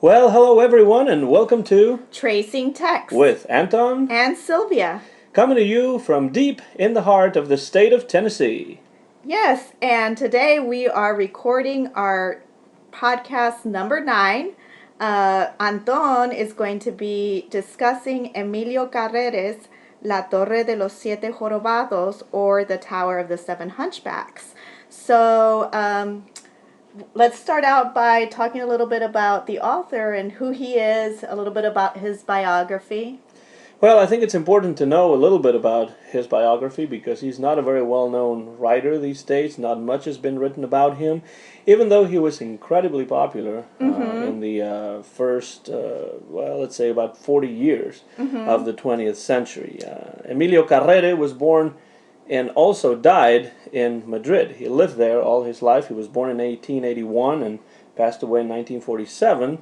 Well, hello everyone, and welcome to Tracing Text with Anton, and Sylvia. coming to you from deep in the heart of the state of Tennessee. Yes, and today we are recording our podcast number 9. Anton is going to be discussing Emilio Carrere's La Torre de los Siete Jorobados, or the Tower of the Seven Hunchbacks. So, let's start out by talking a little bit about the author and who he is, a little bit about his biography. Well, I think it's important to know a little bit about his biography because he's not a very well-known writer these days. Not much has been written about him, even though he was incredibly popular in the first, let's say about 40 years of the 20th century. Emilio Carrere was born and also died in Madrid. He lived there all his life. He was born in 1881 and passed away in 1947.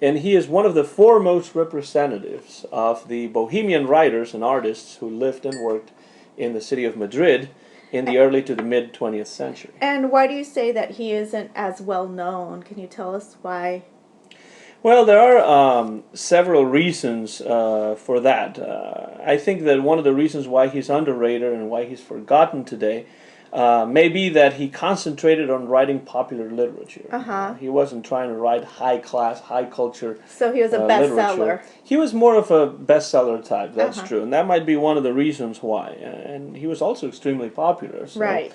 And he is one of the foremost representatives of the Bohemian writers and artists who lived and worked in the city of Madrid in the early to the mid 20th century. And why do you say that he isn't as well known? Can you tell us why? Well, there are several reasons for that. I think that one of the reasons why he's underrated and why he's forgotten today may be that he concentrated on writing popular literature. He wasn't trying to write high-class, high-culture So he was a bestseller. He was more of a bestseller type, that's true. And that might be one of the reasons why. And he was also extremely popular. So, Right.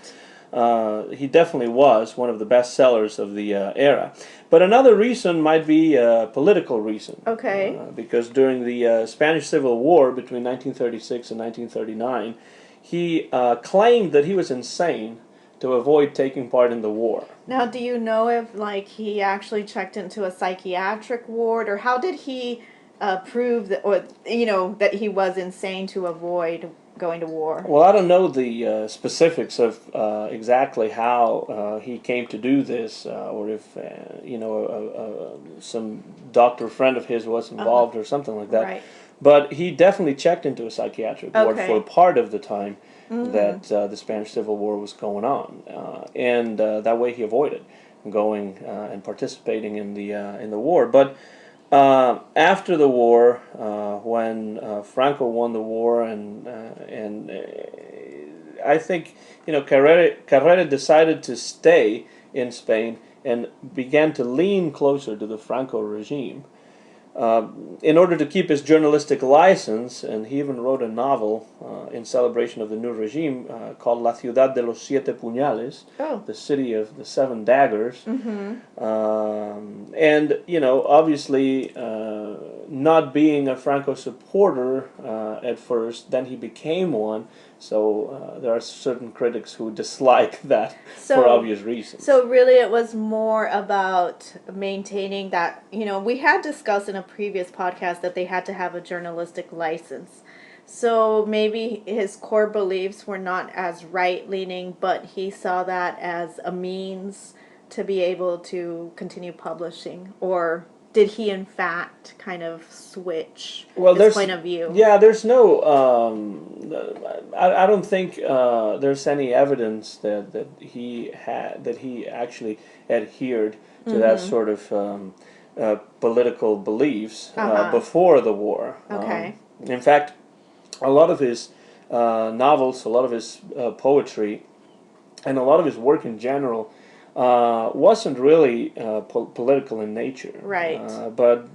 he definitely was one of the best sellers of the era. But another reason might be a political reason. Okay. Because during the Spanish Civil War between 1936 and 1939, he claimed that he was insane to avoid taking part in the war. Now, do you know if he actually checked into a psychiatric ward, or how did he prove that, or that he was insane to avoid going to war? Well, I don't know the specifics of exactly how he came to do this, or if some doctor friend of his was involved or something like that. Right. But he definitely checked into a psychiatric ward for part of the time that the Spanish Civil War was going on, and that way he avoided going and participating in the war. But after the war, when Franco won the war, and I think Carrere decided to stay in Spain and began to lean closer to the Franco regime. In order to keep his journalistic license, and he even wrote a novel in celebration of the new regime called La Ciudad de los Siete Puñales, the city of the seven daggers. And, obviously not being a Franco supporter at first, then he became one. So there are certain critics who dislike that for obvious reasons. So really it was more about maintaining that, we had discussed in a previous podcast that they had to have a journalistic license. So maybe his core beliefs were not as right-leaning, but he saw that as a means to be able to continue publishing, or did he in fact kind of switch his point of view? Yeah, there's no. I don't think there's any evidence that he actually adhered to that sort of political beliefs before the war. Okay. In fact, a lot of his novels, a lot of his poetry, and a lot of his work in general wasn't really political in nature. Right. But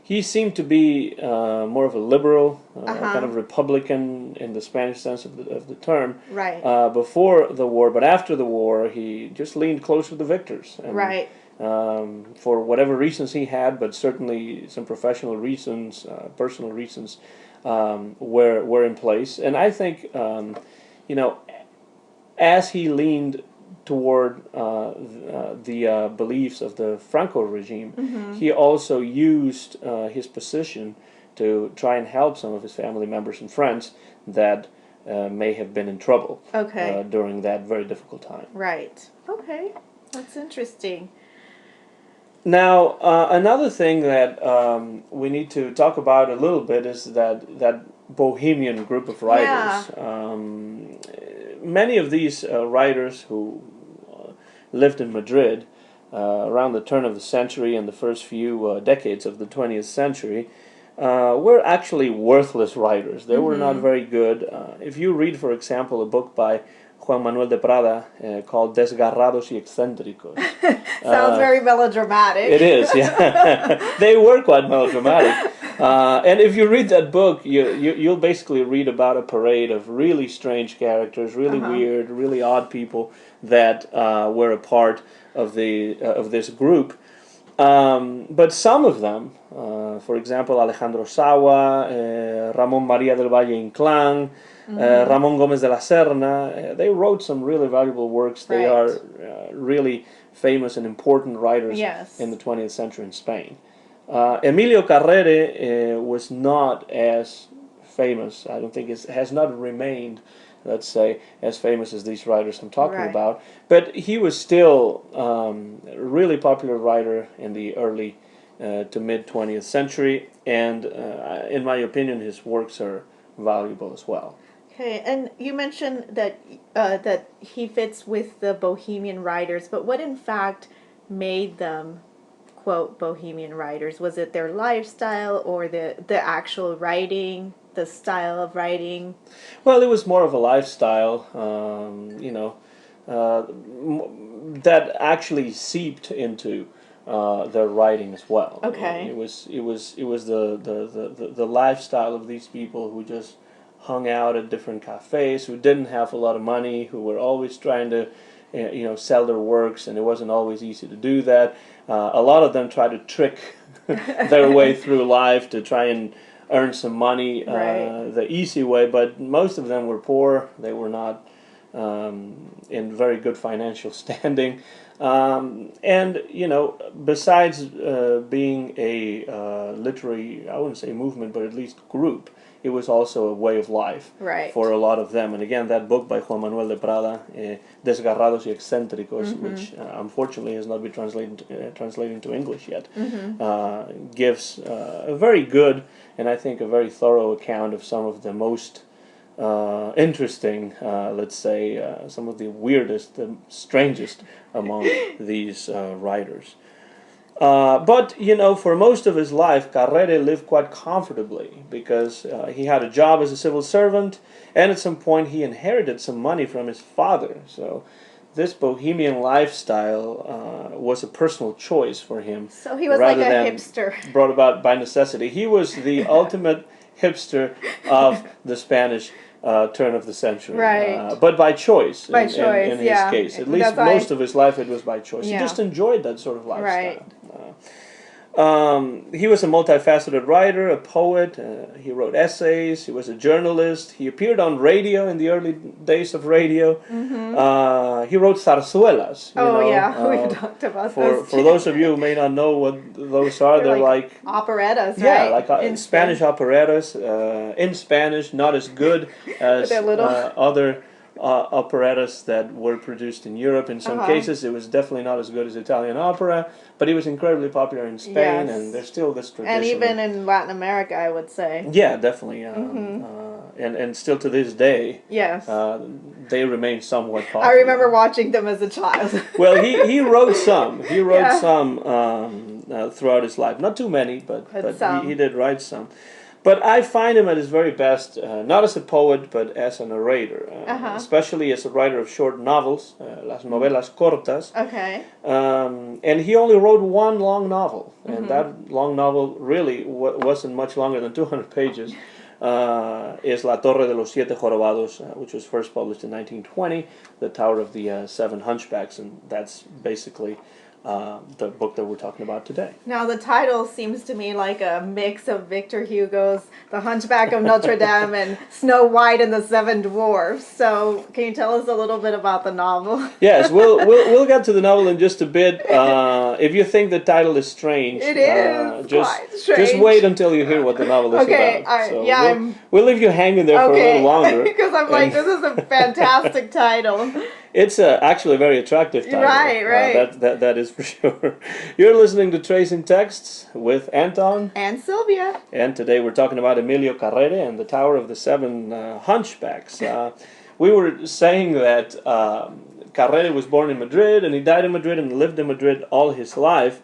he seemed to be more of a liberal, kind of Republican in the Spanish sense of the term. Right. Before the war, but after the war, he just leaned closer to the victors. And, right. For whatever reasons he had, but certainly some professional reasons, personal reasons, were in place. And I think, as he leaned toward the beliefs of the Franco regime, he also used his position to try and help some of his family members and friends that may have been in trouble during that very difficult time. Right. Okay. That's interesting. Now, another thing that we need to talk about a little bit is that Bohemian group of writers. Yeah. Many of these writers who lived in Madrid around the turn of the century and the first few decades of the 20th century were actually worthless writers. They were not very good. If you read, for example, a book by Juan Manuel de Prada called Desgarrados y Excéntricos. Sounds very melodramatic. It is, yeah. They were quite melodramatic. And if you read that book, you'll basically read about a parade of really strange characters, really weird, really odd people that were a part of this group. But some of them, for example, Alejandro Sawa, Ramón María del Valle Inclán, Ramón Gómez de la Serna, they wrote some really valuable works. They are really famous and important writers in the 20th century in Spain. Emilio Carrere was not as famous. I don't think has not remained, let's say, as famous as these writers I'm talking about. But he was still a really popular writer in the early to mid 20th century, and in my opinion, his works are valuable as well. Okay, and you mentioned that that he fits with the Bohemian writers, but what in fact made them, quote, Bohemian writers? Was it their lifestyle or the actual writing, the style of writing? Well, it was more of a lifestyle, that actually seeped into their writing as well. Okay. It was the lifestyle of these people who just hung out at different cafes, who didn't have a lot of money, who were always trying to sell their works, and it wasn't always easy to do that. A lot of them tried to trick their way through life to try and earn some money the easy way, but most of them were poor. They were not in very good financial standing. And, besides being a literary, I wouldn't say movement, but at least group, it was also a way of life for a lot of them. And again, that book by Juan Manuel de Prada, Desgarrados y Excéntricos, which unfortunately has not been translated into English yet, gives a very good and I think a very thorough account of some of the most interesting, let's say, some of the weirdest, the strangest among these writers. But, for most of his life, Carrere lived quite comfortably because he had a job as a civil servant, and at some point he inherited some money from his father. So this bohemian lifestyle was a personal choice for him. So he was like a hipster. Brought about by necessity. He was the ultimate hipster of the Spanish turn of the century. But by choice. In his case. At least most of his life it was by choice. He just enjoyed that sort of lifestyle. He was a multifaceted writer, a poet. He wrote essays. He was a journalist. He appeared on radio in the early days of radio. He wrote zarzuelas. We talked about those. For those of you who may not know what those are, they're like operettas, right? Yeah, like in Spanish operettas. In Spanish, not as good as other operettas that were produced in Europe. In some cases, it was definitely not as good as Italian opera, but it was incredibly popular in Spain, and there's still this tradition. And even in Latin America, I would say. Yeah, definitely. And still to this day, they remain somewhat popular. I remember watching them as a child. Well, he wrote some. He wrote some throughout his life. Not too many, but he did write some. But I find him at his very best, not as a poet, but as a narrator, especially as a writer of short novels, las novelas cortas. Okay. And he only wrote one long novel, and that long novel really wasn't much longer than 200 pages. Is La Torre de los Siete Jorobados, which was first published in 1920, The Tower of the Seven Hunchbacks, and that's basically the book that we're talking about today. Now, the title seems to me like a mix of Victor Hugo's The Hunchback of Notre Dame and Snow White and the Seven Dwarfs. So, can you tell us a little bit about the novel? Yes, we'll get to the novel in just a bit. If you think the title is strange, it is quite strange. Just wait until you hear what the novel is about. So we'll leave you hanging there for a little longer. Because I'm like, this is a fantastic title. It's actually a very attractive title. Right. That is for sure. You're listening to Tracing Texts with Anton. And Sylvia. And today we're talking about Emilio Carrere and the Tower of the Seven Hunchbacks. We were saying that Carrere was born in Madrid, and he died in Madrid, and lived in Madrid all his life.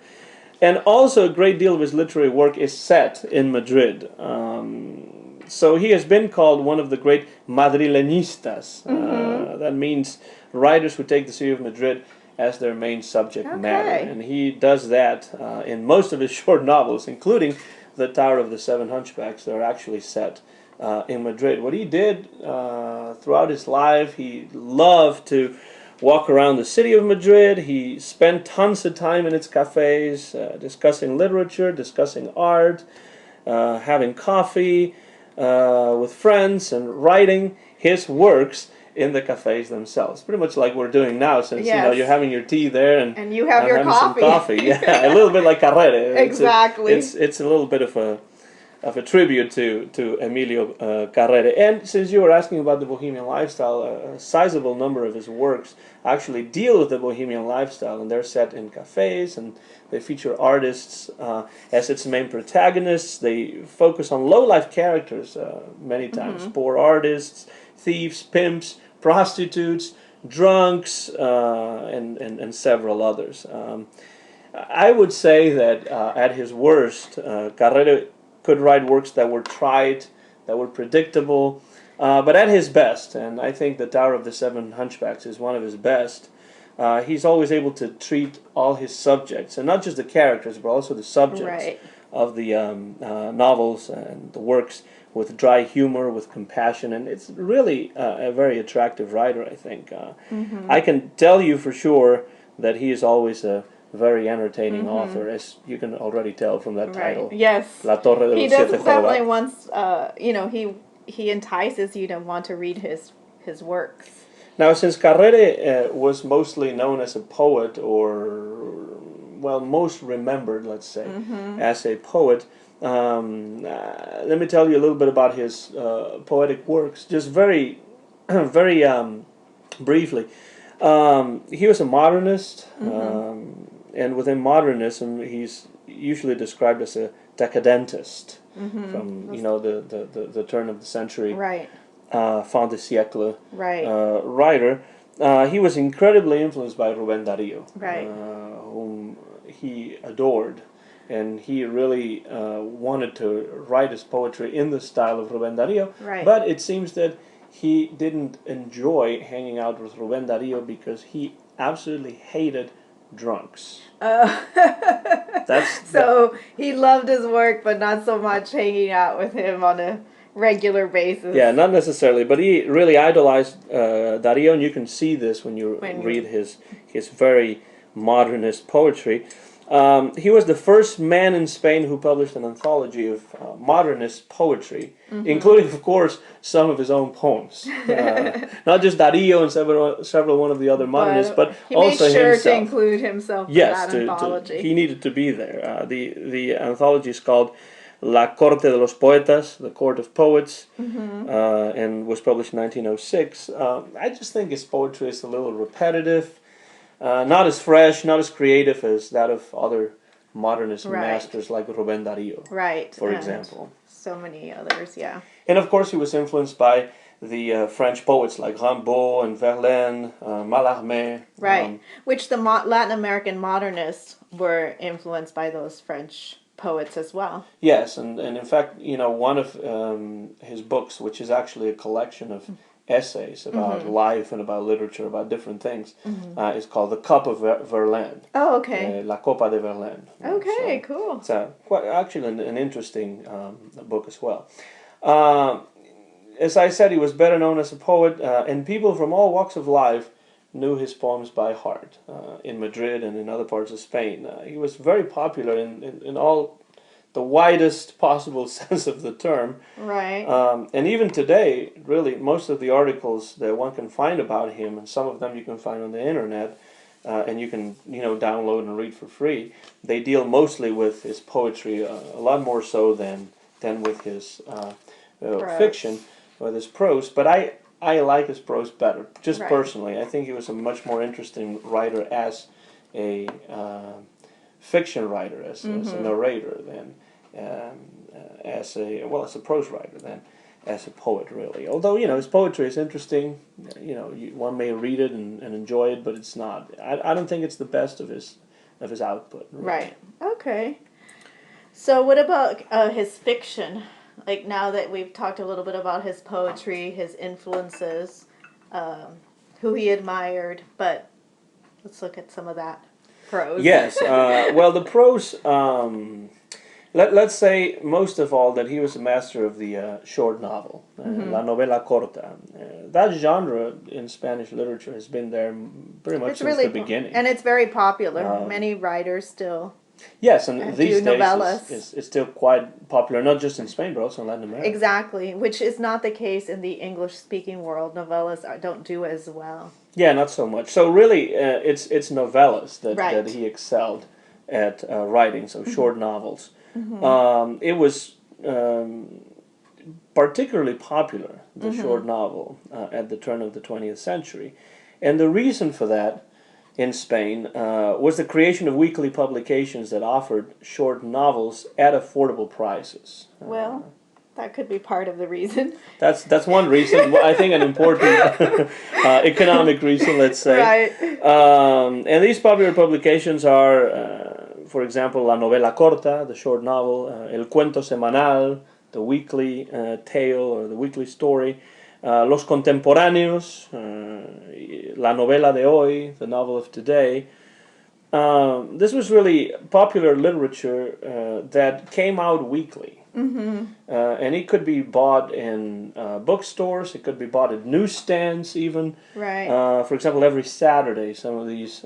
And also a great deal of his literary work is set in Madrid. So he has been called one of the great madrileñistas. That means writers who take the city of Madrid as their main subject matter. And he does that in most of his short novels, including The Tower of the Seven Hunchbacks. They're actually set in Madrid. What he did throughout his life, he loved to walk around the city of Madrid. He spent tons of time in its cafes, discussing literature, discussing art, having coffee with friends, and writing his works in the cafes themselves. Pretty much like we're doing now, since you're having your tea there and you have your coffee. Some coffee. Yeah, a little bit like Carrere. Exactly. It's a little bit of a tribute to Emilio Carrere. And since you were asking about the Bohemian lifestyle, a sizable number of his works actually deal with the Bohemian lifestyle, and they're set in cafes, and they feature artists as its main protagonists. They focus on low-life characters many times, poor artists, thieves, pimps, prostitutes, drunks, and several others. I would say that at his worst, Carrere could write works that were trite, that were predictable, but at his best, and I think The Tower of the Seven Hunchbacks is one of his best, he's always able to treat all his subjects, and not just the characters, but also the subjects of the novels and the works, with dry humor, with compassion, and it's really a very attractive writer, I think. I can tell you for sure that he is always a very entertaining author, as you can already tell from that title. Yes. La Torre de los Siete Definitely wants, he entices you to want to read his works. Now, since Carrere was mostly known as a poet, or, well, most remembered, let's say, as a poet, let me tell you a little bit about his poetic works, just very, very briefly. He was a modernist, and within modernism, he's usually described as a decadentist, from the turn of the century, fin de siècle writer. He was incredibly influenced by Rubén Darío, whom he adored, and he really wanted to write his poetry in the style of Rubén Darío. But it seems that he didn't enjoy hanging out with Rubén Darío because he absolutely hated drunks. So he loved his work, but not so much hanging out with him on a regular basis. Yeah, not necessarily, but he really idolized Darío, and you can see this when you read his very modernist poetry. He was the first man in Spain who published an anthology of modernist poetry, including, of course, some of his own poems. Not just Darío and several one of the other modernists, but also himself. He made sure to include himself in that anthology. He needed to be there. The anthology is called La Corte de los Poetas, the Court of Poets, and was published in 1906. I just think his poetry is a little repetitive. Not as fresh, not as creative as that of other modernist masters like Rubén Darío, for example. So many others, yeah. And of course he was influenced by the French poets like Rimbaud and Verlaine, Mallarmé. Which the Latin American modernists were influenced by those French poets as well. Yes, and in fact, one of his books, which is actually a collection of essays about life and about literature, about different things, is called The Cup of Verlaine. Oh, okay. La Copa de Verlaine. Okay, cool. It's actually an interesting book as well. As I said, he was better known as a poet, and people from all walks of life knew his poems by heart in Madrid and in other parts of Spain. He was very popular in all the widest possible sense of the term. And even today, really, most of the articles that one can find about him, and some of them you can find on the internet, and you can download and read for free, they deal mostly with his poetry, a lot more so than with his fiction, with his prose. But I like his prose better, just personally. I think he was a much more interesting writer as a fiction writer, as a narrator, than as a prose writer. Then, as a poet, really. Although, his poetry is interesting. One may read it and enjoy it, but it's not. I don't think it's the best of his output. Really. Right. Okay. So what about his fiction? Like, now that we've talked a little bit about his poetry, his influences, who he admired, but let's look at some of that prose. Yes. Well, the prose. Let's say most of all that he was a master of the short novel, la novela corta. That genre in Spanish literature has been there pretty much since the beginning. And it's very popular. Many writers still. Yes, and these days novellas. It's still quite popular, not just in Spain, but also in Latin America. Exactly, which is not the case in the English-speaking world. Novellas don't do as well. Yeah, not so much. So really, it's novellas that Right. he excelled at writing, so short novels. It was particularly popular, the short novel, at the turn of the 20th century. And the reason for that in Spain was the creation of weekly publications that offered short novels at affordable prices. Well, that could be part of the reason. That's one reason. I think an important economic reason, let's say. Right. And these popular publications are, for example, La Novela Corta, the short novel, El Cuento Semanal, the weekly tale or the weekly story, Los Contemporáneos, La Novela de Hoy, the novel of today. This was really popular literature that came out weekly. And it could be bought in bookstores, it could be bought at newsstands even. Right. For example, every Saturday some of these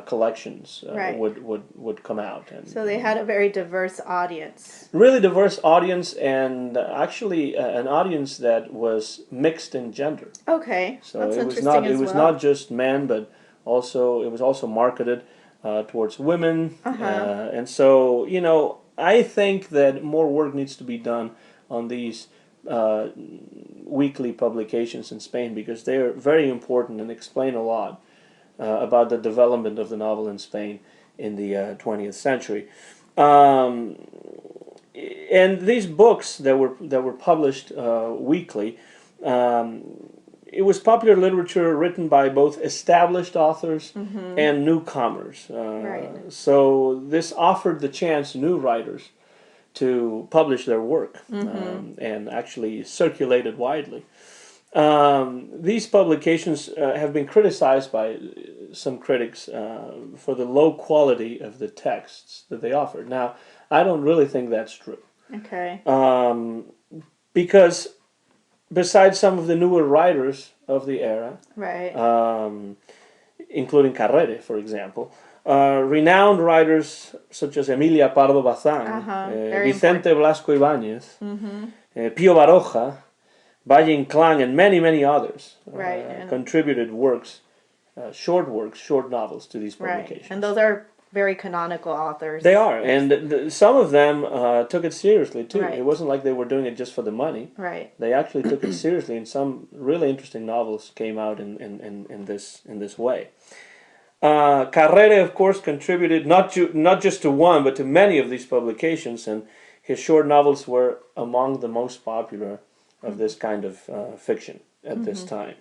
collections Right. would come out. And, So they had a very diverse audience. really diverse audience, and actually an audience that was mixed in gender. Okay, So that's it was interesting not as it was well. not just men, but it was also marketed towards women. And so I think that more work needs to be done on these weekly publications in Spain, because they are very important and explain a lot about the development of the novel in Spain in the 20th century. And these books that were published weekly, it was popular literature written by both established authors and newcomers. Right. So this offered the chance to new writers to publish their work and actually circulate it widely. These publications have been criticized by some critics for the low quality of the texts that they offered. Now, I don't really think that's true. Okay. Because besides some of the newer writers of the era, Right. including Carrere, for example, renowned writers such as Emilia Pardo Bazán, Very Vicente Blasco Ibáñez, Pío Baroja, Valle Inclán, and many, many others Right. contributed works, short novels to these publications. Right. And those are very canonical authors. They are, and some of them took it seriously too. Right. It wasn't like they were doing it just for the money. Right. They actually took it seriously, and some really interesting novels came out in this way. Carrere, of course, contributed not just to one, but to many of these publications, and his short novels were among the most popular of this kind of fiction at this time.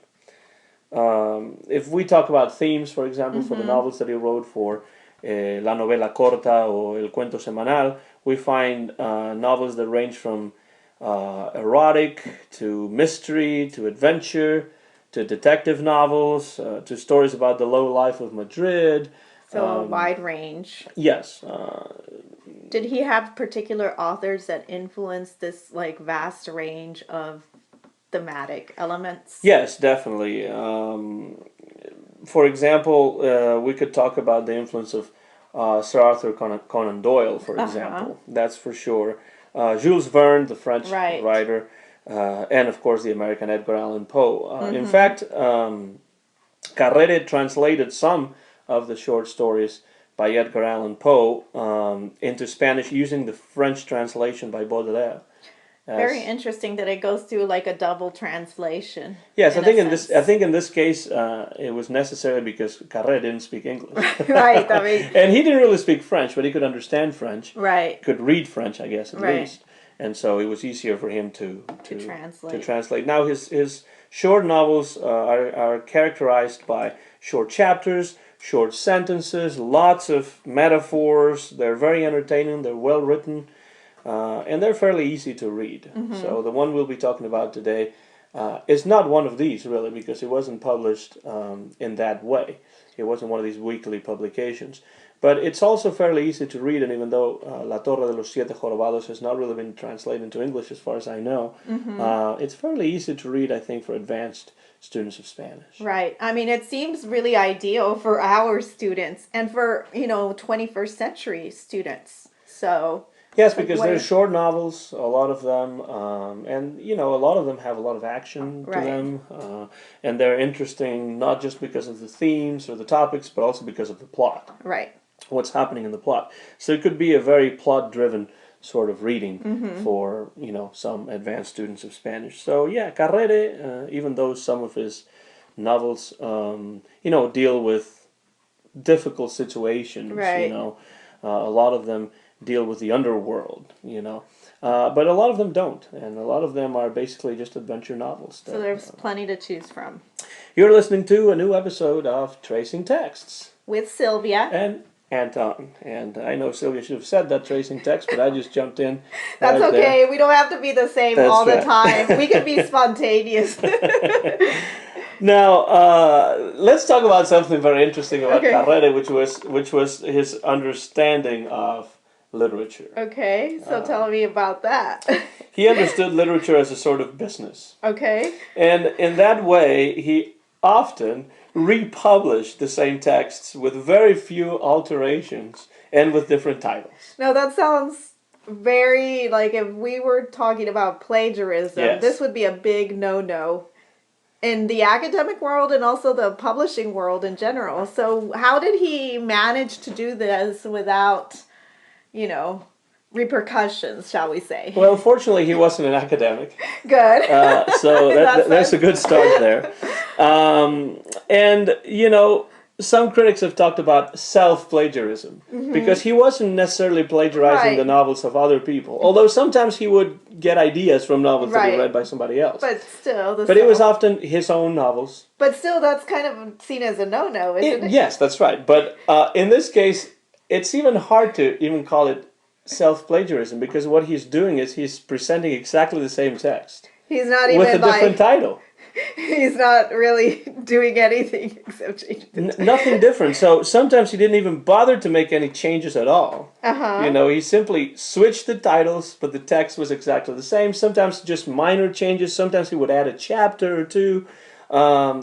If we talk about themes, for example, for the novels that he wrote for La Novela Corta or El Cuento Semanal, we find novels that range from erotic to mystery to adventure to detective novels to stories about the low life of Madrid. So a wide range. Yes. Did he have particular authors that influenced this vast range of thematic elements? Yes, definitely. For example, we could talk about the influence of Sir Arthur Conan Doyle, for example. That's for sure. Jules Verne, the French writer, and of course the American Edgar Allan Poe. In fact, Carrere translated some of the short stories by Edgar Allan Poe into Spanish using the French translation by Baudelaire. Very interesting that it goes through a double translation. Yes, I think in this case it was necessary because Carrere didn't speak English. Right. And he didn't really speak French, but he could understand French. Right. Could read French, I guess, at least. and so it was easier for him to translate. Now his short novels are characterized by short chapters, short sentences, lots of metaphors. They're very entertaining. They're well written, and they're fairly easy to read. So the one we'll be talking about today is not one of these, really, because it wasn't published in that way. It wasn't one of these weekly publications. But it's also fairly easy to read, and even though La Torre de los Siete Jorobados has not really been translated into English as far as I know, it's fairly easy to read, I think, for advanced students of Spanish. Right. I mean, it seems really ideal for our students and for, 21st century students. So... Yes, because they're short novels, a lot of them, and a lot of them have a lot of action to them, and they're interesting not just because of the themes or the topics, but also because of the plot. Right. What's happening in the plot. So it could be a very plot-driven sort of reading for, some advanced students of Spanish. So yeah, Carrere, even though some of his novels, deal with difficult situations, a lot of them deal with the underworld, but a lot of them don't, and a lot of them are basically just adventure novels. So there's plenty to choose from. You're listening to a new episode of Tracing Texts with Sylvia and Anton, and I know Sylvia should have said that, Tracing Text, but I just jumped in. That's right okay. There. We don't have to be the same all the time. We can be spontaneous. Now, let's talk about something very interesting about Carrere, which was his understanding of literature. Okay, so tell me about that. He understood literature as a sort of business. Okay. And in that way, he often republished the same texts with very few alterations and with different titles. Now, that sounds very, like, if we were talking about plagiarism, this would be a big no-no in the academic world and also the publishing world in general. So how did he manage to do this without... repercussions, shall we say? Well, fortunately, he wasn't an academic. Good. So that's a good start there. And, some critics have talked about self-plagiarism because he wasn't necessarily plagiarizing the novels of other people. Although sometimes he would get ideas from novels that he read by somebody else. But still. But it was often his own novels. But still, that's kind of seen as a no-no, isn't it? Yes, that's right. But in this case... it's even hard to even call it self-plagiarism because what he's doing is he's presenting exactly the same text. He's not even with a different title. He's not really doing anything except changing nothing different. So sometimes he didn't even bother to make any changes at all. He simply switched the titles, but the text was exactly the same. Sometimes just minor changes. Sometimes he would add a chapter or two.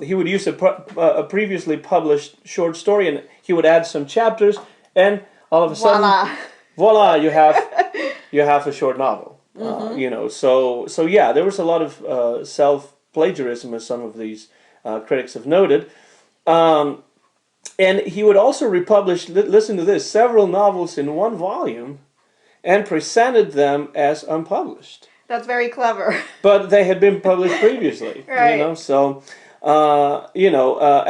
He would use a previously published short story and he would add some chapters. And all of a sudden, voila, you have a short novel. So yeah, there was a lot of self-plagiarism, as some of these critics have noted. And he would also republish, listen to this, several novels in one volume and presented them as unpublished. That's very clever. But they had been published previously. Right. So,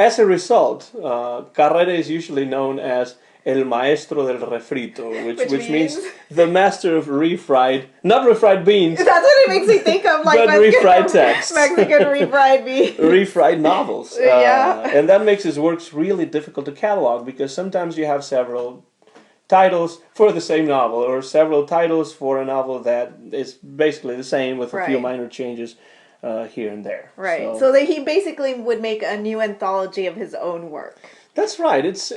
as a result, Carrere is usually known as El Maestro del Refrito, which means the master of not refried beans. That's what it makes me think of, like but refried text. Mexican refried beans. Refried novels. And that makes his works really difficult to catalog because sometimes you have several titles for the same novel or several titles for a novel that is basically the same with a few minor changes here and there. Right. So that he basically would make a new anthology of his own work. That's right. It's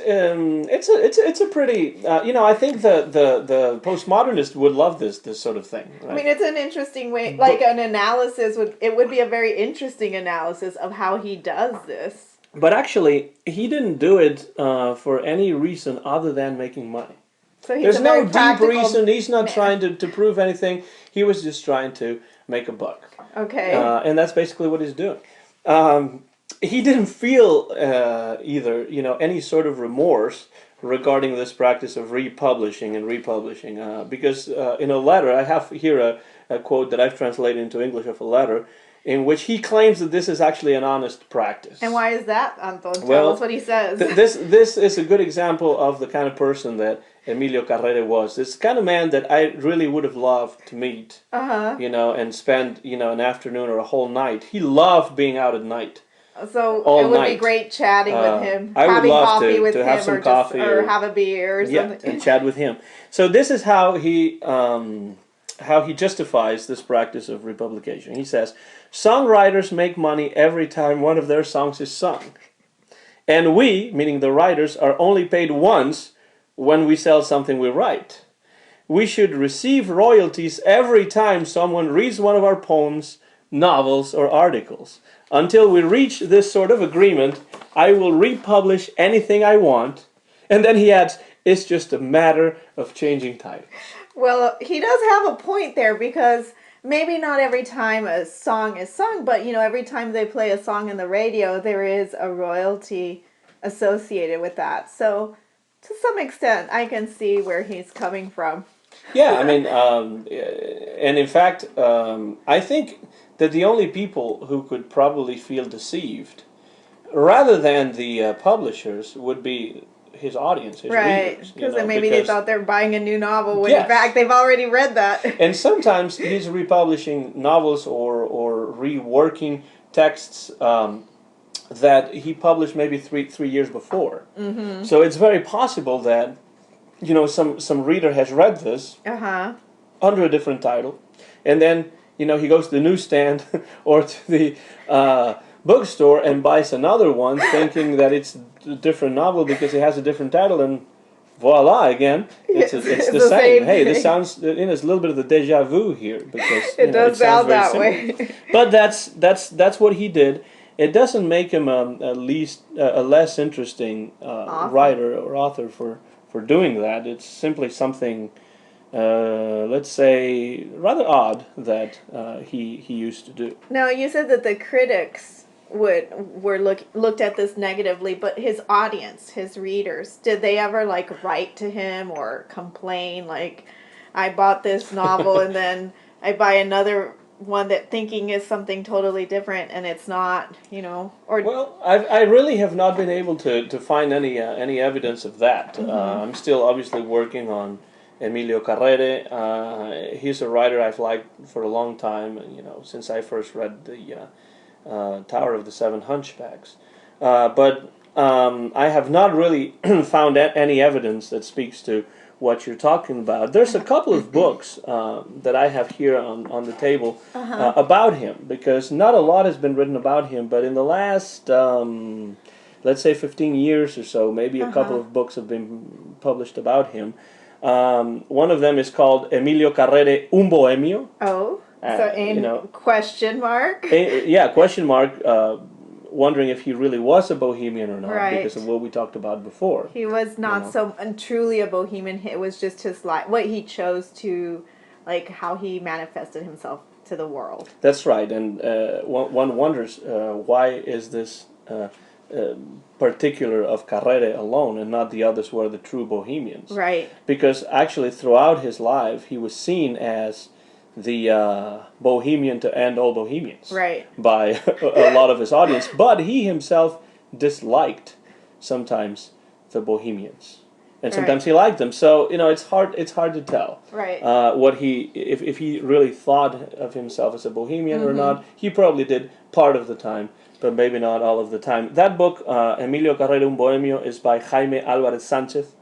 a pretty I think the postmodernist would love this sort of thing. Right? I mean, it's an interesting way, like an analysis would be a very interesting analysis of how he does this. But actually, he didn't do it for any reason other than making money. So there's no deep reason. He's not trying to prove anything. He was just trying to make a buck. Okay. And that's basically what he's doing. He didn't feel either, any sort of remorse regarding this practice of republishing, because in a letter, I have here a quote that I've translated into English of a letter, in which he claims that this is actually an honest practice. And why is that, Anton? Tell us what he says. This is a good example of the kind of person that Emilio Carrere was. This kind of man that I really would have loved to meet, and spend, an afternoon or a whole night. He loved being out at night. So all it would night. be great chatting with him, I would having love coffee with to him, have some coffee or have a beer or something. and chat with him. So this is how he justifies this practice of republication. He says, songwriters make money every time one of their songs is sung. And we, meaning the writers, are only paid once when we sell something we write. We should receive royalties every time someone reads one of our poems, novels, or articles. Until we reach this sort of agreement, I will republish anything I want. And then he adds, it's just a matter of changing titles. Well, he does have a point there, because maybe not every time a song is sung, but every time they play a song in the radio, there is a royalty associated with that. So to some extent, I can see where he's coming from. Yeah, I mean, and in fact, I think that the only people who could probably feel deceived, rather than the publishers, would be his audience, his readers. Because maybe they thought they were buying a new novel, when in fact they've already read that. And sometimes he's republishing novels or reworking texts that he published maybe three years before. Mm-hmm. So it's very possible that some reader has read this under a different title, and then he goes to the newsstand or to the bookstore and buys another one, thinking that it's a different novel because it has a different title, and voila, again, it's the same. Hey, this sounds, it's a little bit of the deja vu here, because it does sound that way. But that's what he did. It doesn't make him a less interesting writer or author for doing that. It's simply something, let's say, rather odd that he used to do. Now, you said that the critics looked at this negatively, but his audience, his readers, did they ever write to him or complain, I bought this novel and then I buy another one that thinking is something totally different and it's not, or... Well, I really have not been able to find any evidence of that. Mm-hmm. I'm still obviously working on Emilio Carrere. He's a writer I've liked for a long time, since I first read the Tower of the Seven Hunchbacks. But I have not really found any evidence that speaks to what you're talking about. There's a couple of books that I have here on the table about him, because not a lot has been written about him, but in the last, let's say 15 years or so, maybe a couple of books have been published about him. One of them is called Emilio Carrere, Un Bohemio. Oh. So question mark? Question mark, wondering if he really was a bohemian or not, because of what we talked about before. He was not so truly a bohemian. It was just his life, what he chose to, how he manifested himself to the world. That's right, and one wonders why is this particular of Carrere alone and not the others who are the true bohemians. Right. Because actually throughout his life he was seen as the bohemian to end all bohemians, by a lot of his audience, but he himself disliked sometimes the bohemians, and sometimes he liked them. So it's hard to tell what if he really thought of himself as a bohemian or not. He probably did part of the time, but maybe not all of the time. That book, Emilio Carrere, Un Bohemio, is by Jaime Alvarez Sanchez,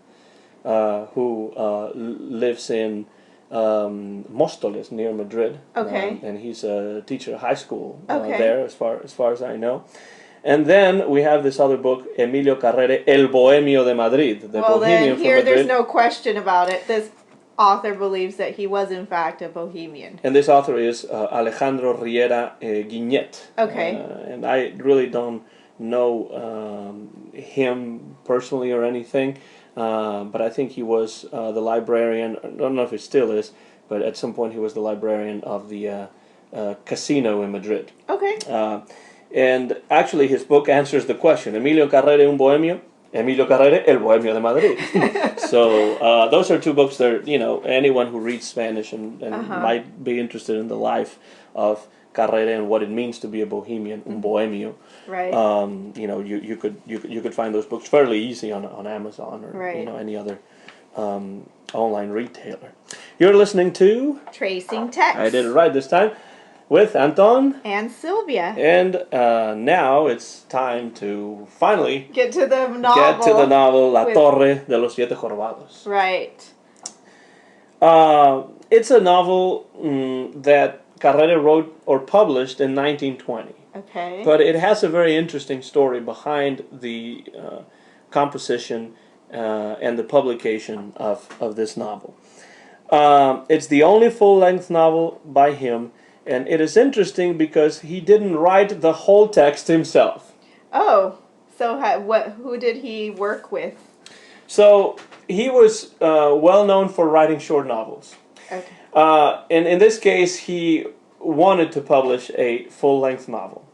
who lives in Móstoles, near Madrid. And he's a teacher at high school there, as far as I know. And then we have this other book, Emilio Carrere, El Bohemio de Madrid, the Bohemian from Madrid. There's no question about it. This author believes that he was in fact a bohemian. And this author is Alejandro Riera Guiñet. And I really don't know him personally or anything. But I think he was the librarian. I don't know if he still is, but at some point he was the librarian of the casino in Madrid. And actually his book answers the question, Emilio Carrere, Un Bohemio, Emilio Carrere, El Bohemio de Madrid. So those are two books that, anyone who reads Spanish and might be interested in the life of Carrere and what it means to be a bohemian, un bohemio. You could find those books fairly easy on Amazon or any other online retailer. You're listening to Tracing Text. I did it right this time, with Anton and Sylvia. And now it's time to finally get to the novel. La Torre de los Siete Jorobados. Right. It's a novel that Carrere wrote or published in 1920. Okay. But it has a very interesting story behind the composition and the publication of this novel. It's the only full-length novel by him, and it is interesting because he didn't write the whole text himself. Oh, so who did he work with? So he was well known for writing short novels. Okay. And in this case, he wanted to publish a full-length novel.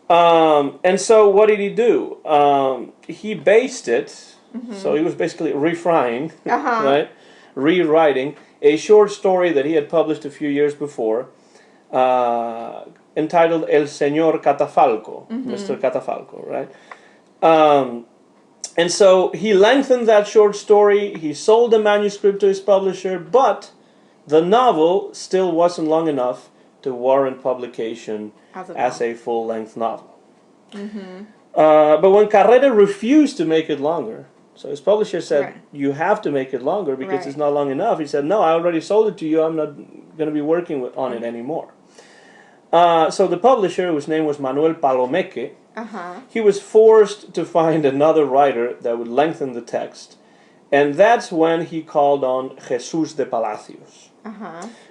And so what did he do? He based it, so he was basically rewriting a short story that he had published a few years before, entitled El Señor Catafalco, Mr. Catafalco, right? And so he lengthened that short story, he sold the manuscript to his publisher, but the novel still wasn't long enough to warrant publication as a full-length novel. But when Carrere refused to make it longer, so his publisher said, you have to make it longer because it's not long enough. He said, no, I already sold it to you, I'm not going to be working on it anymore. So the publisher, whose name was Manuel Palomeque, he was forced to find another writer that would lengthen the text. And that's when he called on Jesús de Palacios.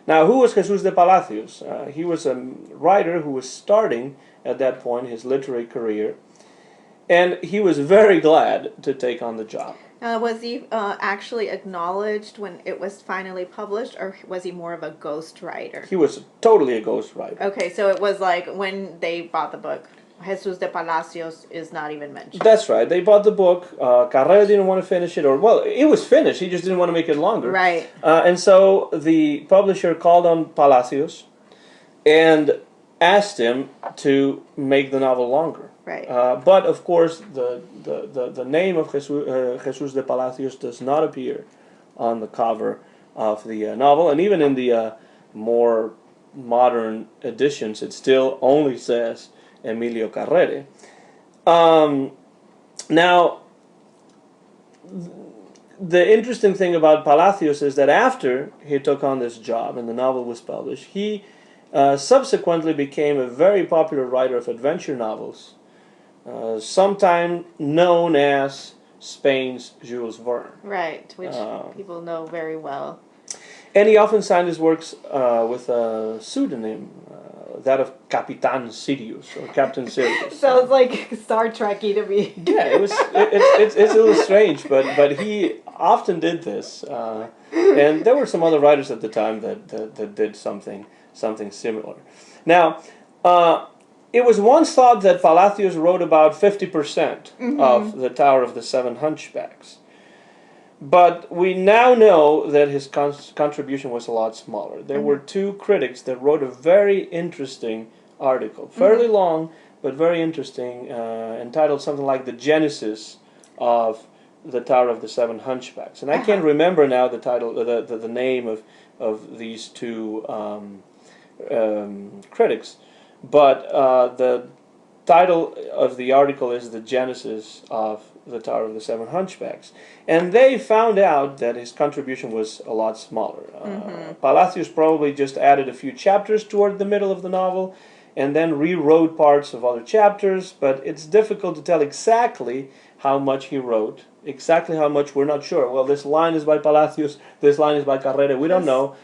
Now, who was Jesús de Palacios? He was a writer who was starting, at that point, his literary career. And he was very glad to take on the job. Was he actually acknowledged when it was finally published, or was he more of a ghostwriter? He was totally a ghostwriter. Okay, so it was like when they bought the book, Jesús de Palacios is not even mentioned. That's right. They bought the book. Carrere didn't want to finish it, or, well, it was finished. He just didn't want to make it longer. Right. And so the publisher called on Palacios and asked him to make the novel longer. Right. But of course, the name of Jesus de Palacios does not appear on the cover of the novel, and even in the more modern editions, it still only says Emilio Carrere. Now, the interesting thing about Palacios is that after he took on this job and the novel was published, he subsequently became a very popular writer of adventure novels. Sometime known as Spain's Jules Verne. Right, which people know very well. And he often signed his works with a pseudonym, that of Capitan Sirius, or Captain Sirius. Sounds like Star Trek-y to me. Yeah, it's a little strange, but he often did this. And there were some other writers at the time that did something similar. Now, it was once thought that Palacios wrote about 50% of the Tower of the Seven Hunchbacks. But we now know that his contribution was a lot smaller. There were two critics that wrote a very interesting article, fairly long, but very interesting, entitled something like The Genesis of the Tower of the Seven Hunchbacks. And I can't remember now the title, the name of these two critics, but the title of the article is The Genesis of the Tower of the Seven Hunchbacks. And they found out that his contribution was a lot smaller. Palacios probably just added a few chapters toward the middle of the novel and then rewrote parts of other chapters, but it's difficult to tell exactly how much he wrote. Exactly how much, we're not sure. Well, this line is by Palacios, this line is by Carrere, we don't know,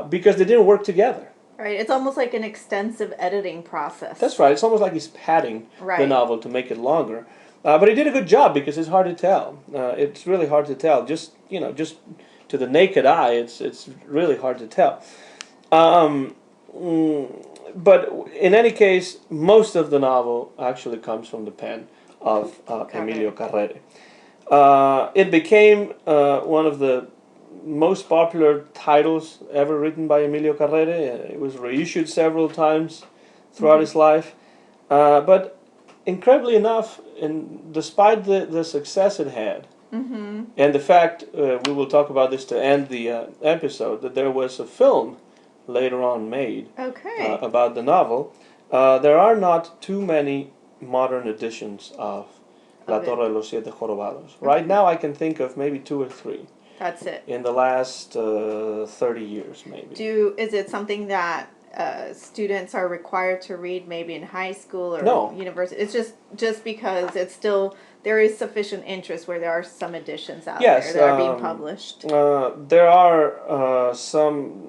because they didn't work together. Right, it's almost like an extensive editing process. That's right, it's almost like he's padding the novel to make it longer. But he did a good job because it's hard to tell. It's really hard to tell. Just to the naked eye, it's really hard to tell. But in any case, most of the novel actually comes from the pen of Emilio Carrere. It became one of the most popular titles ever written by Emilio Carrere. It was reissued several times throughout his life. But incredibly enough, despite the success it had, And the fact, we will talk about this to end the episode, that there was a film later on made about the novel. There are not too many modern editions of La Torre de los Siete Jorobados. Right now I can think of maybe 2 or 3. That's it. In the last 30 years, maybe. Is it something that students are required to read maybe in high school or university? It's just because it's still, there is sufficient interest where there are some editions out there that are being published. There are some,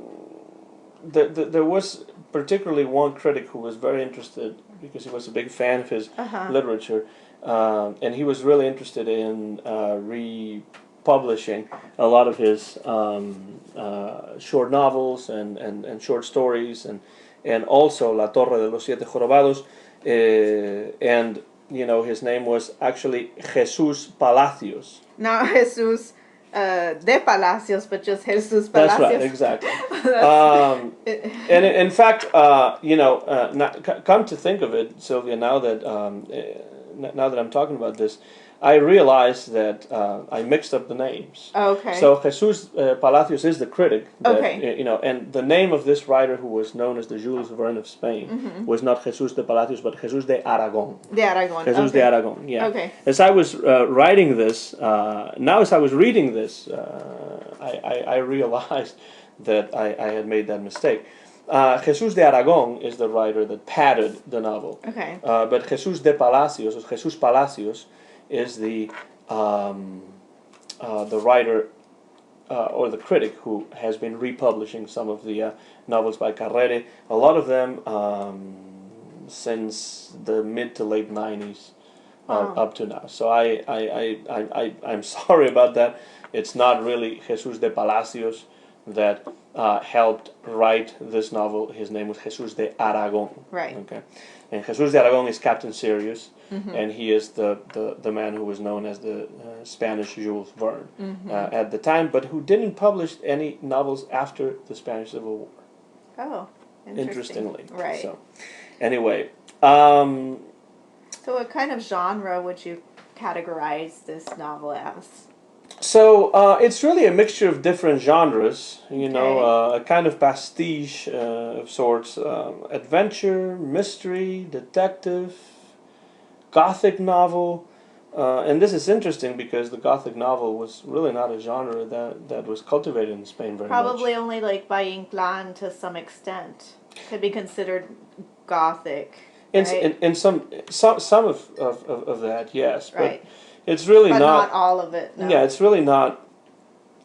there was particularly one critic who was very interested because he was a big fan of his literature, and he was really interested in republishing a lot of his short novels and short stories, and also La Torre de los Siete Jorobados, and his name was actually Jesus Palacios. Not Jesus de Palacios, but just Jesus Palacios. That's right, exactly. And in fact, come to think of it, Sylvia, now that I'm talking about this, I realized that I mixed up the names. Okay. So Jesus Palacios is the critic. That, and the name of this writer, who was known as the Jules Verne of Spain, was not Jesus de Palacios, but Jesus de Aragon. De Aragon. Jesus de Aragon. Yeah. Okay. As I was writing this, as I was reading this, I realized that I had made that mistake. Jesus de Aragon is the writer that padded the novel. Okay. But Jesus de Palacios, or Jesus Palacios, is the writer or the critic who has been republishing some of the novels by Carrere. A lot of them since the mid to late 90s up to now. So I'm sorry about that. It's not really Jesus de Palacios that helped write this novel. His name was Jesus de Aragon. Right. Okay. And Jesus de Aragon is Captain Sirius, and he is the man who was known as the Spanish Jules Verne at the time, but who didn't publish any novels after the Spanish Civil War. Oh, interestingly. Right. So, anyway. So what kind of genre would you categorize this novel as? So it's really a mixture of different genres, a kind of pastiche of sorts, adventure, mystery, detective, Gothic novel, and this is interesting because the Gothic novel was really not a genre that was cultivated in Spain very much. Probably only like by Inclán to some extent could be considered Gothic. Right? In some of that, yes, but right. It's really not all of it. No. Yeah, it's really not.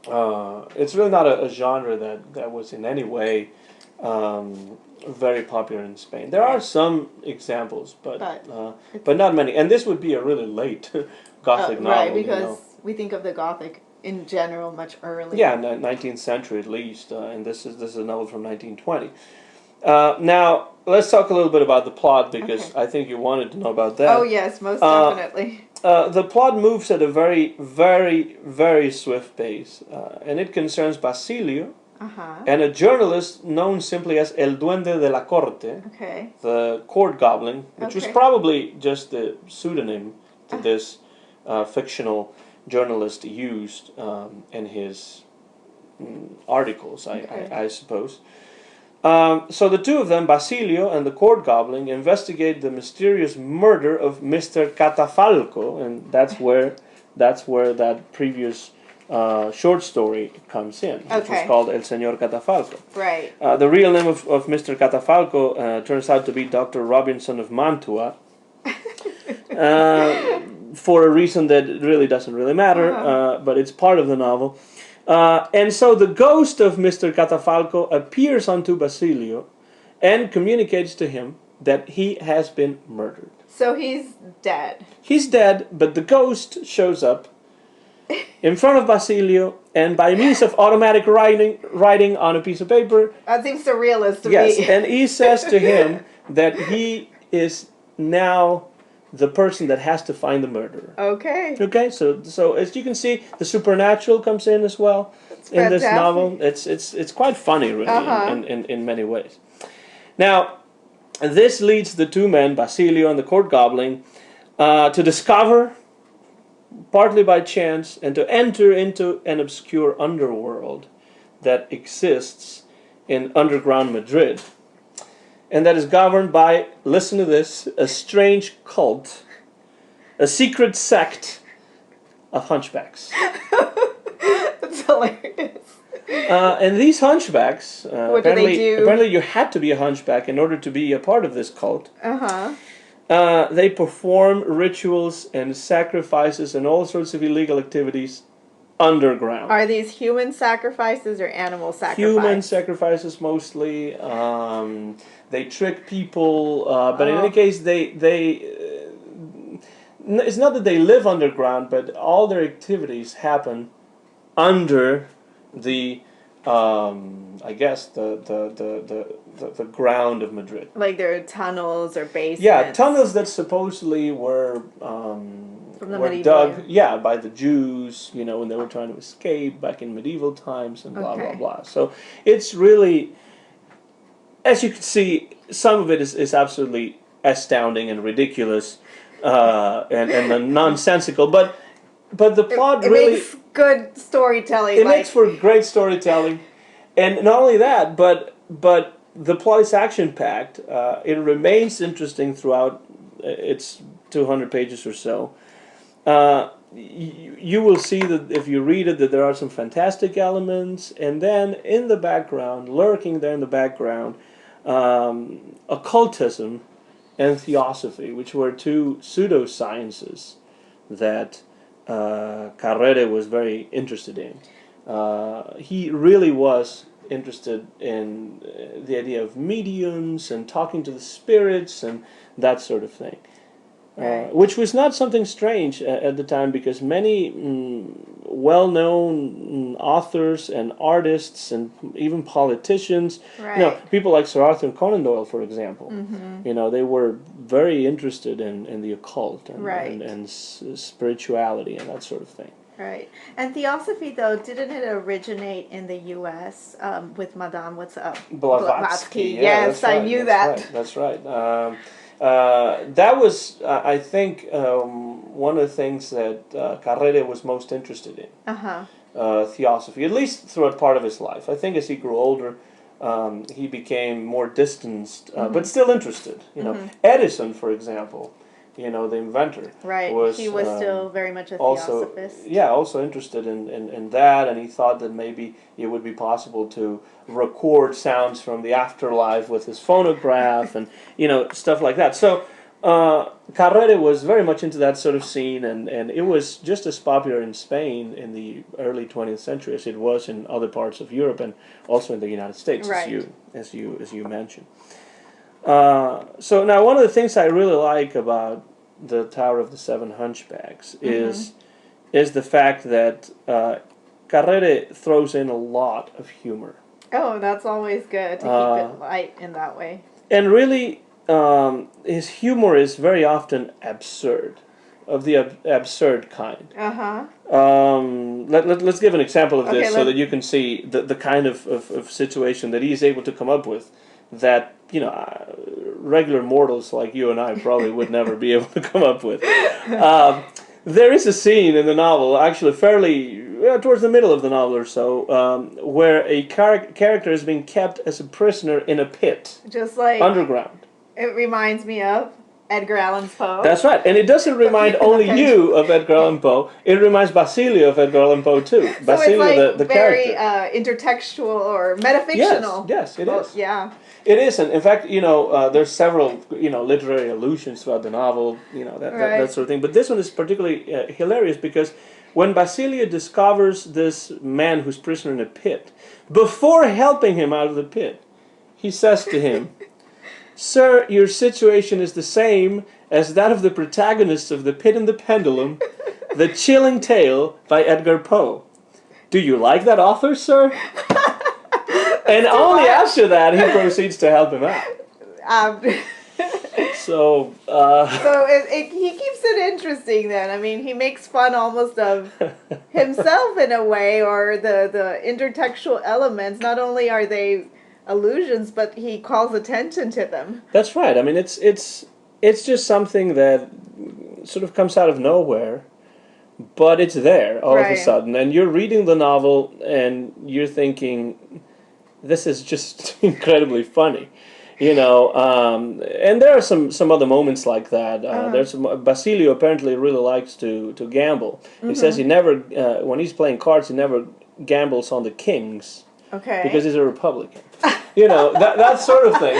It's really not a genre that was in any way very popular in Spain. There are some examples, but not many. And this would be a really late Gothic novel, right? Because we think of the Gothic in general much earlier. Yeah, 19th century at least, and this is a novel from 1920. Now, let's talk a little bit about the plot, because I think you wanted to know about that. Oh, yes, most definitely. The plot moves at a very, very, very swift pace, and it concerns Basilio and a journalist known simply as El Duende de la Corte, the court goblin, which was probably just the pseudonym to this fictional journalist used in his articles, I suppose. So the two of them, Basilio and the court goblin, investigate the mysterious murder of Mr. Catafalco, and that's where that previous short story comes in, which is called El Señor Catafalco. Right. The real name of Mr. Catafalco turns out to be Dr. Robinson of Mantua, for a reason that really doesn't really matter, but it's part of the novel. And so the ghost of Mr. Catafalco appears unto Basilio and communicates to him that he has been murdered. So he's dead. He's dead, but the ghost shows up in front of Basilio, and by means of automatic writing on a piece of paper... That seems surrealist to me. Yes, and he says to him that he is now the person that has to find the murderer. Okay. Okay, so as you can see, the supernatural comes in as well in this novel. It's quite funny, really, in many ways. Now, this leads the two men, Basilio and the court goblin, to discover partly by chance, and to enter into an obscure underworld that exists in underground Madrid, and that is governed by, listen to this, a strange cult, a secret sect of hunchbacks. That's hilarious. And these hunchbacks, What do they do? apparently you had to be a hunchback in order to be a part of this cult. Uh-huh. They perform rituals and sacrifices and all sorts of illegal activities underground. Are these human sacrifices or animal sacrifices? Human sacrifices mostly. They trick people, but in any case, it's not that they live underground, but all their activities happen under the I guess the ground of Madrid. Like there are tunnels or basements. Yeah, tunnels that supposedly were dug, by the Jews, when they were trying to escape back in medieval times and blah blah blah. So it's really, as you can see, some of it is absolutely astounding and ridiculous and nonsensical, but the plot really makes good storytelling. It makes for great storytelling, and not only that, but the plot is action-packed. It remains interesting throughout its 200 pages or so. You will see that if you read it, that there are some fantastic elements, and then in the background, lurking there in the background, occultism and theosophy, which were two pseudosciences that Carrere was very interested in. He really was interested in the idea of mediums and talking to the spirits and that sort of thing. Which was not something strange at the time, because many well-known authors and artists and even politicians, people like Sir Arthur Conan Doyle, for example, they were very interested in the occult and spirituality and that sort of thing. Right. And theosophy, though, didn't it originate in the U.S. With Madame Blavatsky? Yes, I knew that. That's right. That was, I think, one of the things that Carrere was most interested in. Theosophy, at least throughout part of his life. I think as he grew older, he became more distanced, but still interested. Edison, for example, the inventor. Right. He was still very much a theosophist. Also interested in that, and he thought that maybe it would be possible to record sounds from the afterlife with his phonograph and, stuff like that. So Carrere was very much into that sort of scene, and it was just as popular in Spain in the early 20th century as it was in other parts of Europe and also in the United States, as you mentioned. So now one of the things I really like about the Tower of the Seven Hunchbacks is the fact that Carrere throws in a lot of humor. Oh, that's always good to keep it light in that way. And really, his humor is very often absurd, of the absurd kind. Let's give an example of this so that you can see the kind of situation that he is able to come up with that, regular mortals like you and I probably would never be able to come up with. There is a scene in the novel, actually fairly towards the middle of the novel or so, where a character is being kept as a prisoner in a pit, just like underground. It reminds me of Edgar Allan Poe. That's right, and it doesn't remind only you of Edgar Allan Poe. It reminds Basilio of Edgar Allan Poe too. So Basilio, it's like the very character. Intertextual or metafictional. Yes, it is. Yeah. It is, and in fact, there's several, literary allusions throughout the novel, that sort of thing. But this one is particularly hilarious because when Basilio discovers this man who's prisoner in a pit, before helping him out of the pit, he says to him, "Sir, your situation is the same as that of the protagonists of The Pit and the Pendulum, The Chilling Tale by Edgar Poe. Do you like that author, sir?" And only after that he proceeds to help him out. So he keeps it interesting then. I mean, he makes fun almost of himself in a way, or the intertextual elements. Not only are they allusions, but he calls attention to them. That's right. I mean, it's just something that sort of comes out of nowhere, but it's there all of a Right. sudden, and you're reading the novel and you're thinking, this is just incredibly funny. And there are some other moments like that. Basilio apparently really likes to gamble. He says he never, when he's playing cards, he never gambles on the kings Okay. because he's a Republican. That sort of thing.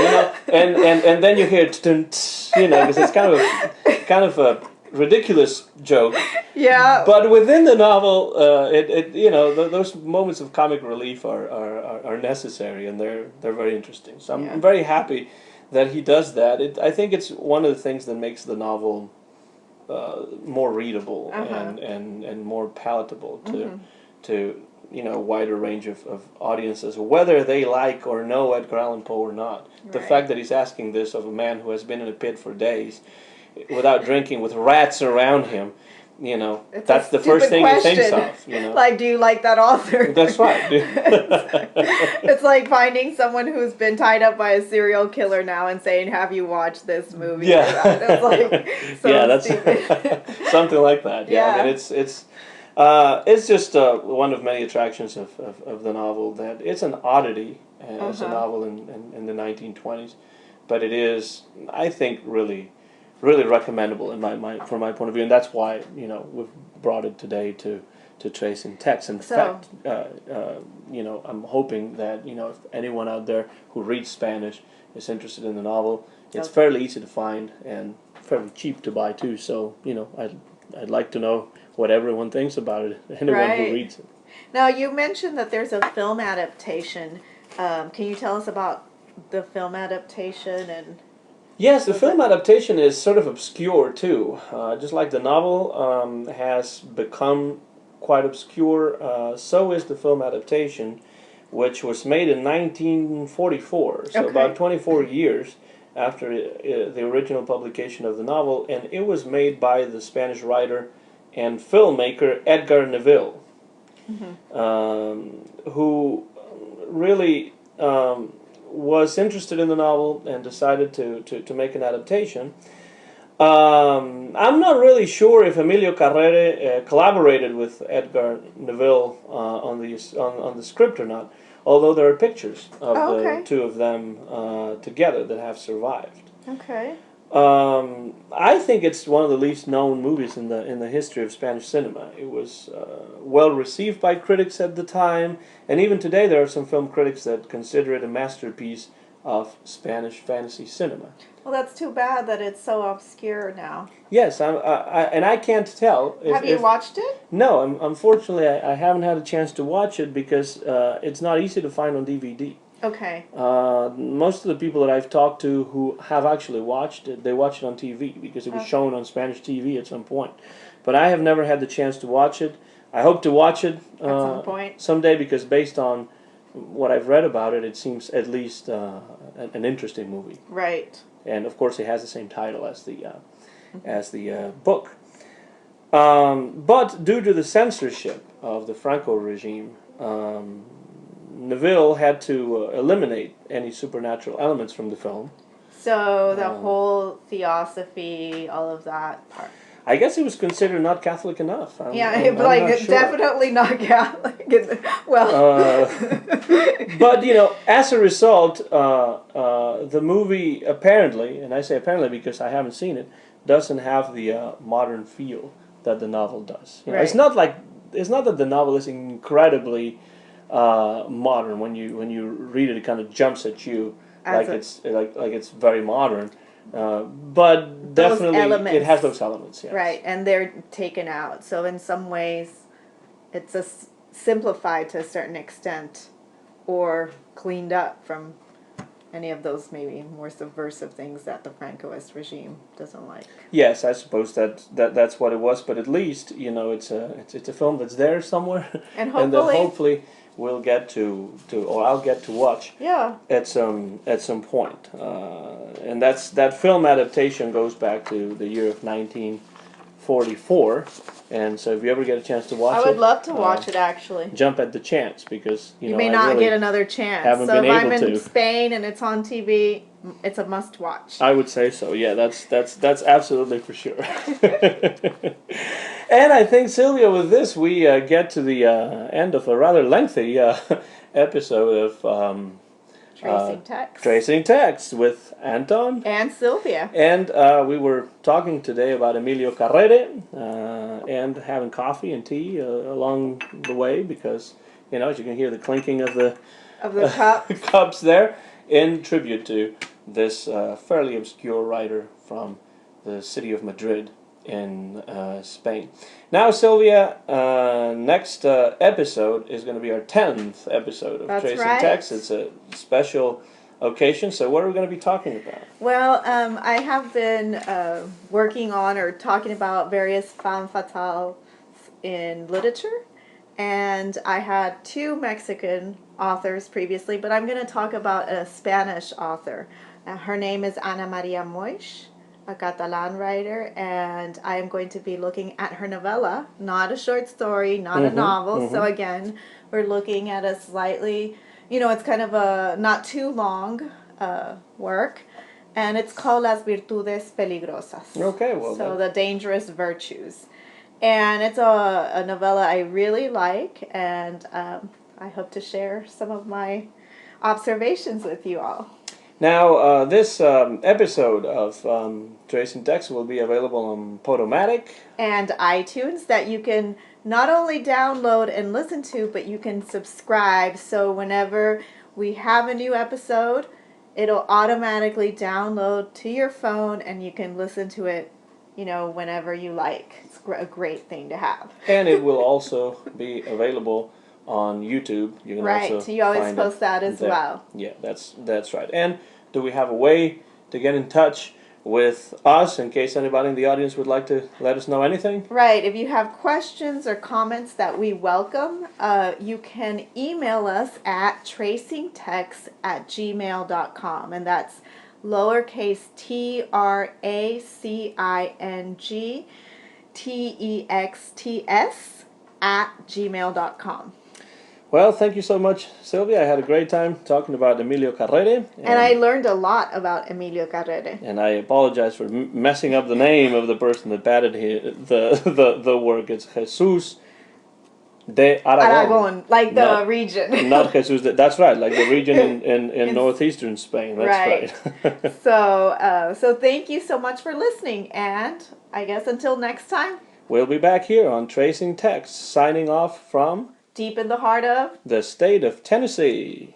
And then you hear, because it's kind of a ridiculous joke. Yeah. But within the novel, those moments of comic relief are necessary, and they're very interesting. So I'm very happy that he does that. I think it's one of the things that makes the novel more readable and more palatable to a wider range of audiences, whether they like or know Edgar Allan Poe or not. The fact that he's asking this of a man who has been in a pit for days without drinking, with rats around him, that's the first thing he thinks of. Like, do you like that author? That's right. It's like finding someone who's been tied up by a serial killer now and saying, "Have you watched this movie?" Yeah. It's like so that's stupid. something like that. Yeah, Yeah. I mean, it's just one of many attractions of the novel, that it's an oddity as a novel in the 1920s, but it is, I think, really recommendable from my point of view, and that's why we've brought it today to trace in text. In fact, I'm hoping that if anyone out there who reads Spanish is interested in the novel, it's fairly easy to find and fairly cheap to buy too. So I'd like to know what everyone thinks about it. Anyone who reads it. Now, you mentioned that there's a film adaptation. Can you tell us about the film adaptation and? Yes, the film adaptation is sort of obscure too. Just like the novel has become quite obscure, so is the film adaptation, which was made in 1944, so about 24 years after the original publication of the novel, and it was made by the Spanish writer and filmmaker Edgar Neville, who really was interested in the novel and decided to make an adaptation. I'm not really sure if Emilio Carrere collaborated with Edgar Neville on the script or not, although there are pictures of the two of them together that have survived. Okay. I think it's one of the least known movies in the history of Spanish cinema. It was well received by critics at the time, and even today there are some film critics that consider it a masterpiece of Spanish fantasy cinema. Well, that's too bad that it's so obscure now. Yes, and I can't tell. Have you watched it? No, unfortunately I haven't had a chance to watch it because it's not easy to find on DVD. Okay. Most of the people that I've talked to who have actually watched it, they watch it on TV because it was shown on Spanish TV at some point. But I have never had the chance to watch it. I hope to watch it at some point someday, because based on what I've read about it, it seems at least an interesting movie. Right. And of course, it has the same title as the book. But due to the censorship of the Franco regime, Neville had to eliminate any supernatural elements from the film. So the whole theosophy, all of that part. I guess he was considered not Catholic enough. I'm not sure. Definitely not Catholic. Well, but as a result, the movie apparently, and I say apparently because I haven't seen it, doesn't have the modern feel that the novel does. Right. It's not that the novel is incredibly modern. When you read it, it kind of jumps at you like it's very modern. But definitely it has those elements. Yes. Right, and they're taken out. So in some ways, it's simplified to a certain extent, or cleaned up from any of those maybe more subversive things that the Francoist regime doesn't like. Yes, I suppose that's what it was. But at least it's a film that's there somewhere, and that hopefully we'll get to or I'll get to watch. Yeah. At some point, and that film adaptation goes back to the year of 1944, and so if you ever get a chance to watch it, I would love to watch it actually. Jump at the chance, because you may not get another chance. Haven't so been if able I'm in to. Spain and it's on TV, it's a must watch. I would say so. Yeah, that's absolutely for sure. And I think, Sylvia, with this we get to the end of a rather lengthy episode of Tracing Text with Anton and Sylvia. And we were talking today about Emilio Carrere and having coffee and tea along the way because, as you can hear the clinking of the cups. cups there, in tribute to this fairly obscure writer from the city of Madrid in Spain. Now, Sylvia, next episode is going to be our 10th episode of Tracing Text. It's a special occasion, so what are we going to be talking about? Well, I have been working on or talking about various femme fatales in literature, and I had 2 Mexican authors previously, but I'm going to talk about a Spanish author. Her name is Ana Maria Moix, a Catalan writer, and I am going to be looking at her novella, not a short story, not a novel. So again, we're looking at a slightly, it's kind of a not too long work, and it's called Las Virtudes Peligrosas. Okay, well, so the dangerous virtues, and it's a novella I really like, and I hope to share some of my observations with you all. Now, this episode of Tracing Text will be available on Podomatic and iTunes, that you can not only download and listen to, but you can subscribe. So whenever we have a new episode, it'll automatically download to your phone, and you can listen to it, whenever you like. It's a great thing to have. And it will also be available on YouTube. You can also you always post that as well. Yeah, that's right. And do we have a way to get in touch with us in case anybody in the audience would like to let us know anything? Right. If you have questions or comments that we welcome, you can email us at tracingtext@gmail.com, and that's lowercase tracingtext@gmail.com. Well, thank you so much, Sylvia. I had a great time talking about Emilio Carrere. And I learned a lot about Emilio Carrere. And I apologize for messing up the name of the person that batted the work. It's Jesus de Aragon, like the region. Not Jesus. That's right, like the region in northeastern Spain. That's right. So thank you so much for listening. And I guess until next time. We'll be back here on Tracing Text, signing off from... Deep in the heart of... the state of Tennessee.